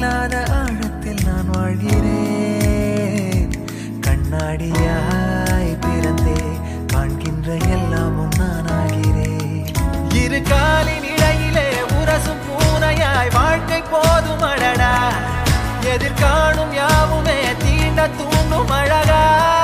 இல்லாத ஆழத்தில் நான் வாழ்கிறேன். கண்ணாடியாய் பிறந்தே காண்கின்ற எல்லாமும் நான் ஆகிறேன். இரு காலின் இடையிலே உரசும் பூனையாய் வாழ்க்கை போதும் அழடா. எதிர்காணும் யாவுமே தீண்ட தூண்டும் அழகா.